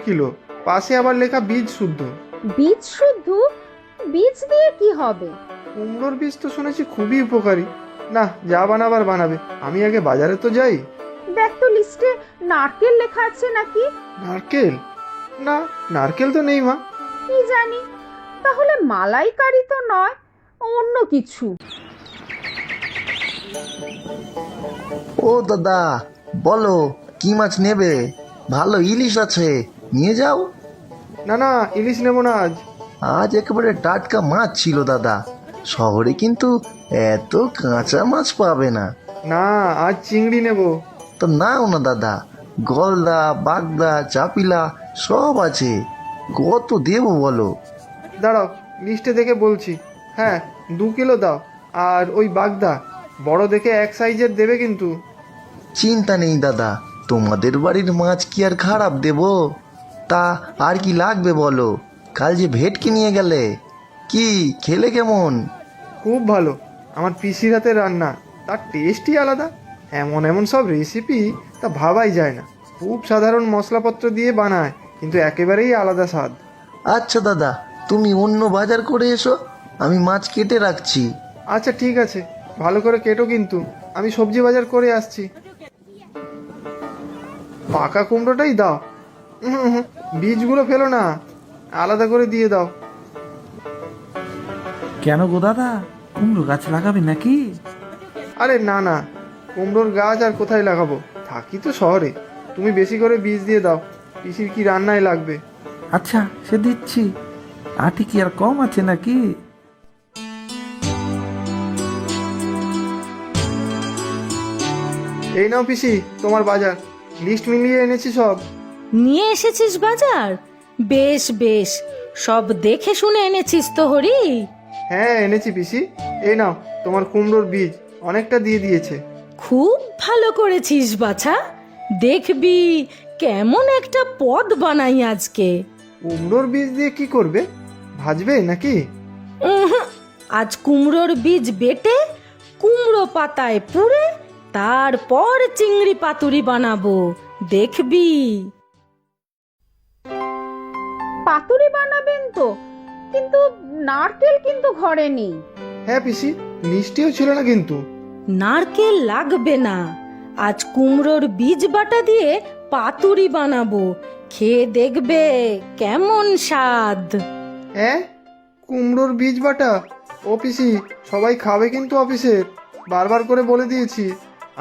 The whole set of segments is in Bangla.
কিলো, পাশে আবার লেখা বীজ শুদ্ধ। বীজ শুদ্ধ? বীজ দিয়ে কি হবে? কুমড়োর বীজ তো শুনেছি খুবই উপকারী। না, যা বানাবার বানাবে, আমি আগে বাজারে তো যাই। দেখ তো লিস্টে নারকেল লেখা আছে নাকি? নারকেল? না, নারকেল তো নেই মা। কি জানি, তাহলে মালাইকারি তো নয়, অন্য কিছু। ও দাদা, বলো কি মাছ নেবে? ভালো ইলিশ আছে, নিয়ে যাও। না না, ইলিশ নেবো না আজ। আজ একেবারে টাটকা মাছ ছিল দাদা। শহরে কিন্তু এত কাঁচা মাছ পাবে না। না, আজ চিংড়ি নেবো। তো নাও না দাদা, গলদা, বাগদা, চাপিলা সব আছে। কত দেবো বলো? দাঁড়াও, লিস্টে দেখে বলছি। হ্যাঁ, 2 কিলো দাও। আর ওই বাগদা বড় দেখে এক সাইজের দেবে কিন্তু। চিন্তা নেই দাদা, তোমাদের বাড়ির মাছ কি আর খারাপ দেবো? তা আর কি লাগবে বলো? কাল যে ভেটকি নিয়ে গেলে, কি খেলে কেমন? খুব ভালো। আমার পিসির হাতে রান্না, তার টেস্টই আলাদা। এমন এমন সব রেসিপি তা ভাবাই যায় না। খুব সাধারণ মশলাপত্র দিয়ে বানায়, কিন্তু একেবারেই আলাদা স্বাদ। আচ্ছা দাদা, তুমি অন্য বাজার করে এসো, আমি মাছ কেটে রাখছি। আচ্ছা ঠিক আছে, ভালো করে কেটো কিন্তু। আমি সবজি বাজার করে আসছি। পাকা কুমড়োটাই দাও। বীজগুলো ফেলো না, আলাদা করে দিয়ে দাও। কেন গো দাদা, কুমড়ো গাছ লাগাবে নাকি? আরে না না, কুমড়োর গাছ আর কোথায় লাগাবো, থাকি তো শহরে। তুমি বেশি করে বীজ দিয়ে দাও, পিসির কি রান্নায় লাগবে। আচ্ছা, সে দিচ্ছি। আটি কি আর কম আছে নাকি? এই নাও পিসি, তোমার বাজার। লিস্ট মিলিয়ে এনেছি সব। নিয়ে এসেছিস বাজার? বেশ বেশ, সব দেখে শুনে এনেছিস তো হরি। হ্যাঁ এনেছি পিসি। এই নাও তোমার কুমড়োর বীজ, অনেকটা দিয়ে দিয়েছে। খুব ভালো করেছিস বাছা। দেখবি কেমন একটা পদ বানাই আজকে। কুমড়োর বীজ দিয়ে কি করবে? ভাজবে নাকি? উহুঁ, আজ কুমড়োর বীজ বেটে কুমড়ো পাতায় পুড়ে তারপর চিংড়ি পাতুরি বানাবো, দেখবি। পাতুরি বানাবেন তো, কিন্তু নারকেল কিন্তু ঘরে নেই। হ্যাঁ পিসি, লিস্টেও ছিল না কিন্তু। নারকেল লাগবে না, আজ কুমড়োর বীজ বাটা দিয়ে পাতুরি বানাবো, খেয়ে দেখবে কেমন স্বাদ। হ্যাঁ, কুমড়োর বীজ বাটা? ও পিসি, সবাই খাবে কিন্তু অফিসের। বারবার করে বলে দিয়েছি,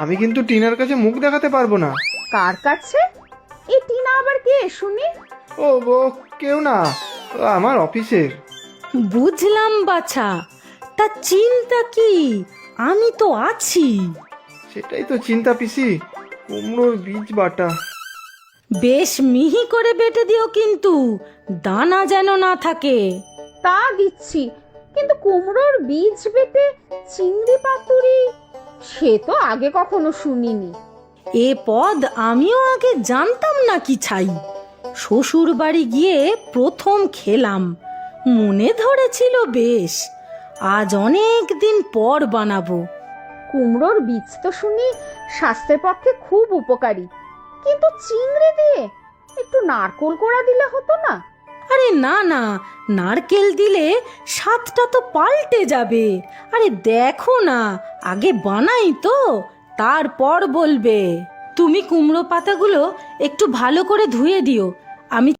আমি কিন্তু টিনার কাছে মুখ দেখাতে পারবো না। কার কাছে? এই টিনা আবার কে শুনি? ও কেউ না, ও আমার অফিসের। বুঝলাম বাছা, তা চিন্তা কি, আমি তো আছি। সেটাই তো চিন্তা পিসি, কুমড়োর বীজ বাটা। বেশ মিহি করে বেটে দিও কিন্তু, দানা যেন না থাকে। তা দিচ্ছি, কিন্তু কুমড়োর বীজ বেটে চিংড়ি পাতুরি, সে তো আগে কখনো শুনিনি। এ পদ আমিও আগে জানতাম না কি ছাই। শ্বশুর বাড়ি গিয়ে প্রথম খেলাম, মনে ধরেছিল বেশ। আজ অনেক দিন পর বানাবো। কুমড়োর বীজ তো শুনি স্বাস্থ্যের পক্ষে খুব উপকারী, কিন্তু চিংড়ি দিয়ে একটু নারকোল কোড়া দিলে হতো না? আরে না না, নারকেল দিলে স্বাদটা তো পাল্টে যাবে। আরে দেখো না, আগে বানাই তো, তারপর বলবে। তুমি কুমড়ো পাতাগুলো একটু ভালো করে ধুয়ে দিও, আমি